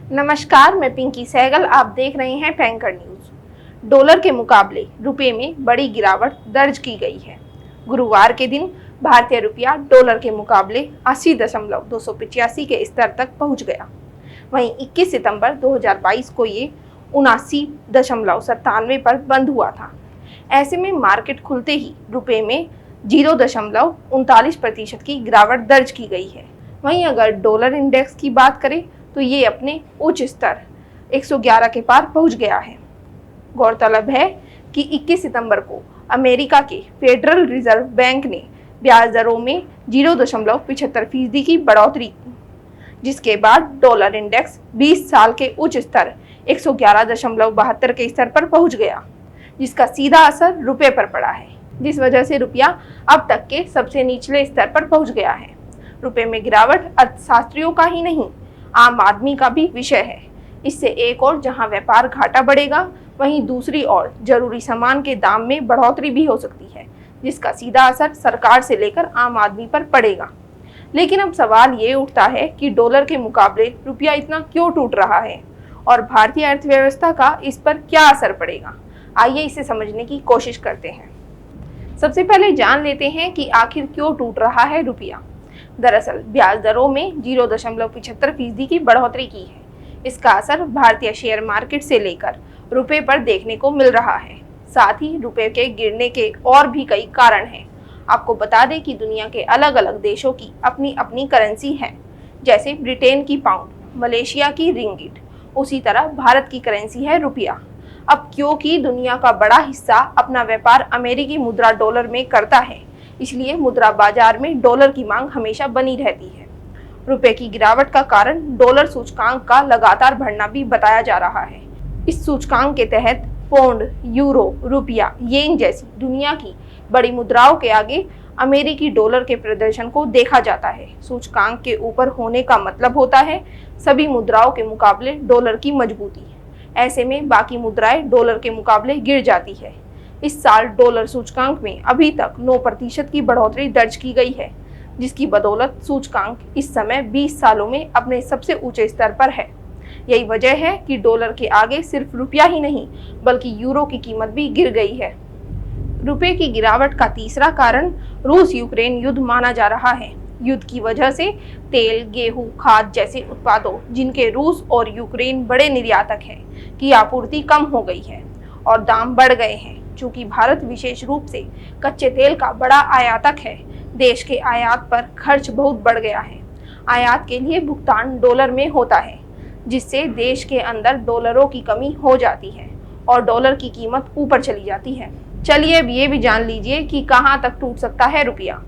नमस्कार, मैं पिंकी सहगल। आप देख रहे हैं पैंकर न्यूज। डॉलर के मुकाबले रुपए में बड़ी गिरावट दर्ज की गई है। गुरुवार के दिन भारतीय रुपया डॉलर के मुकाबले 80.285 के स्तर तक पहुंच गया। वहीं 21 सितंबर 2022 को ये 79.97 पर बंद हुआ था। ऐसे में मार्केट खुलते ही रुपए में 0.39% की गिरावट दर्ज की गई है। वहीं अगर डॉलर इंडेक्स की बात करें तो ये अपने उच्च स्तर 111 के पार पहुंच गया है। गौरतलब है कि 21 सितंबर को अमेरिका के फेडरल रिजर्व बैंक ने ब्याज दरों में 0.75% की बढ़ोतरी की, जिसके बाद डॉलर इंडेक्स 20 साल के उच्च स्तर 111.72 के स्तर पर पहुंच गया, जिसका सीधा असर रुपए पर पड़ा है, जिस वजह से रुपया अब तक के सबसे निचले स्तर पर पहुंच गया है। रुपए में गिरावट अर्थशास्त्रियों का ही नहीं, आम आदमी का भी विषय है। इससे एक और जहां व्यापार घाटा बढ़ेगा, वहीं दूसरी ओर जरूरी सामान के दाम में बढ़ोतरी भी हो सकती है, जिसका सीधा असर सरकार से लेकर आम आदमी पर पड़ेगा। लेकिन अब सवाल ये उठता है कि डॉलर के मुकाबले रुपया इतना क्यों टूट रहा है और भारतीय अर्थव्यवस्था का इस पर क्या असर पड़ेगा। आइए इसे समझने की कोशिश करते हैं। सबसे पहले जान लेते हैं कि आखिर क्यों टूट रहा है रुपया। दरअसल ब्याज दरों में 0.75% की बढ़ोतरी की है। इसका असर भारतीय शेयर मार्केट से लेकर रुपए पर देखने को मिल रहा है। साथ ही रुपए के गिरने के और भी कई कारण हैं। आपको बता दें कि दुनिया के अलग अलग देशों की अपनी अपनी करेंसी है, जैसे ब्रिटेन की पाउंड, मलेशिया की रिंगिट, उसी तरह भारत की करेंसी है रुपया। अब क्योंकि दुनिया का बड़ा हिस्सा अपना व्यापार अमेरिकी मुद्रा डॉलर में करता है, इसलिए मुद्रा बाजार में डॉलर की मांग हमेशा बनी रहती है। रुपए की गिरावट का कारण डॉलर सूचकांक का लगातार बढ़ना भी बताया जा रहा है। इस सूचकांक के तहत पौंड, यूरो, रुपया, येन जैसी दुनिया की बड़ी मुद्राओं के आगे अमेरिकी डॉलर के प्रदर्शन को देखा जाता है। सूचकांक के ऊपर होने का मतलब होता है सभी मुद्राओं के मुकाबले डॉलर की मजबूती। ऐसे में बाकी मुद्राएं डॉलर के मुकाबले गिर जाती है। इस साल डॉलर सूचकांक में अभी तक 9% की बढ़ोतरी दर्ज की गई है, जिसकी बदौलत सूचकांक इस समय 20 सालों में अपने सबसे ऊंचे स्तर पर है। यही वजह है कि डॉलर के आगे सिर्फ रुपया ही नहीं बल्कि यूरो की कीमत भी गिर गई है। रुपए की गिरावट का तीसरा कारण रूस यूक्रेन युद्ध माना जा रहा है। युद्ध की वजह से तेल, गेहूं, खाद जैसे उत्पादों, जिनके रूस और यूक्रेन बड़े निर्यातक हैं, की आपूर्ति कम हो गई है और दाम बढ़ गए हैं। चूंकि भारत विशेष रूप से कच्चे तेल का बड़ा आयातक है, देश के आयात पर खर्च बहुत बढ़ गया है। आयात के लिए भुगतान डॉलर में होता है, जिससे देश के अंदर डॉलरों की कमी हो जाती है और डॉलर की कीमत ऊपर चली जाती है। चलिए अब ये भी जान लीजिए कि कहां तक टूट सकता है रुपया।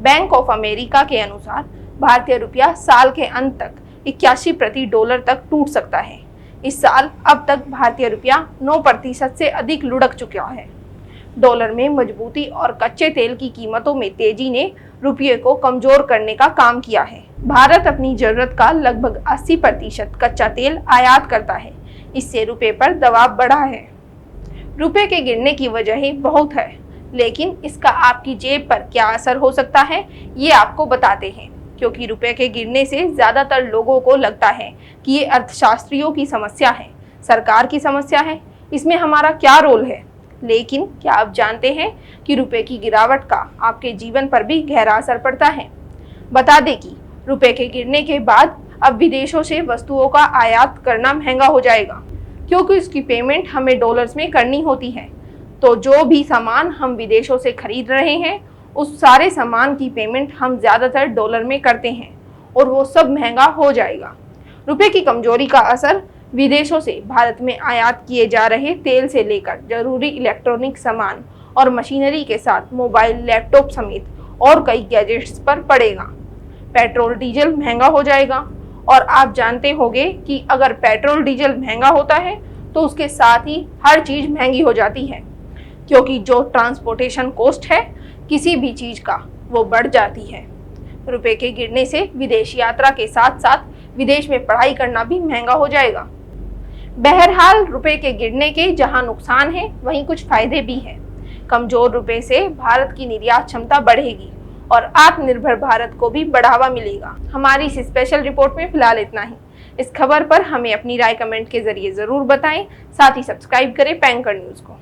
बैंक ऑफ अमेरिका के अनुसार भारतीय रुपया साल के अंत तक 81 प्रति डॉलर तक टूट सकता है। इस साल अब तक भारतीय रुपया 9% से अधिक लुढ़क चुका है। डॉलर में मजबूती और कच्चे तेल की कीमतों में तेजी ने रुपये को कमजोर करने का काम किया है। भारत अपनी जरूरत का लगभग 80% कच्चा तेल आयात करता है। इससे रुपये पर दबाव बढ़ा है। रुपये के गिरने की वजहें बहुत है, लेकिन इसका आपकी जेब पर क्या असर हो सकता है, ये आपको बताते हैं। क्योंकि रुपए के गिरने से ज्यादातर लोगों को लगता है कि ये अर्थशास्त्रियों की समस्या है, सरकार की समस्या है, इसमें हमारा क्या रोल है। लेकिन क्या आप जानते हैं कि रुपए की गिरावट का आपके जीवन पर भी गहरा असर पड़ता है। बता दें कि रुपए के गिरने के बाद अब विदेशों से वस्तुओं का आयात करना महंगा हो जाएगा, क्योंकि इसकी पेमेंट हमें डॉलर्स में करनी होती है। तो जो भी सामान हम विदेशों से खरीद रहे हैं, उस सारे सामान की पेमेंट हम ज़्यादातर डॉलर में करते हैं और वो सब महंगा हो जाएगा। रुपए की कमजोरी का असर विदेशों से भारत में आयात किए जा रहे तेल से लेकर जरूरी इलेक्ट्रॉनिक सामान और मशीनरी के साथ मोबाइल, लैपटॉप समेत और कई गैजेट्स पर पड़ेगा। पेट्रोल डीजल महंगा हो जाएगा और आप जानते होंगे कि अगर पेट्रोल डीजल महंगा होता है तो उसके साथ ही हर चीज़ महंगी हो जाती है, क्योंकि जो ट्रांसपोर्टेशन कॉस्ट है किसी भी चीज़ का वो बढ़ जाती है। रुपए के गिरने से विदेश यात्रा के साथ साथ विदेश में पढ़ाई करना भी महंगा हो जाएगा। बहरहाल रुपए के गिरने के जहां नुकसान है, वहीं कुछ फायदे भी हैं। कमजोर रुपए से भारत की निर्यात क्षमता बढ़ेगी और आत्मनिर्भर भारत को भी बढ़ावा मिलेगा। हमारी इस स्पेशल रिपोर्ट में फिलहाल इतना ही। इस खबर पर हमें अपनी राय कमेंट के जरिए जरूर बताएं। साथ ही सब्सक्राइब करें पैंकर न्यूज को।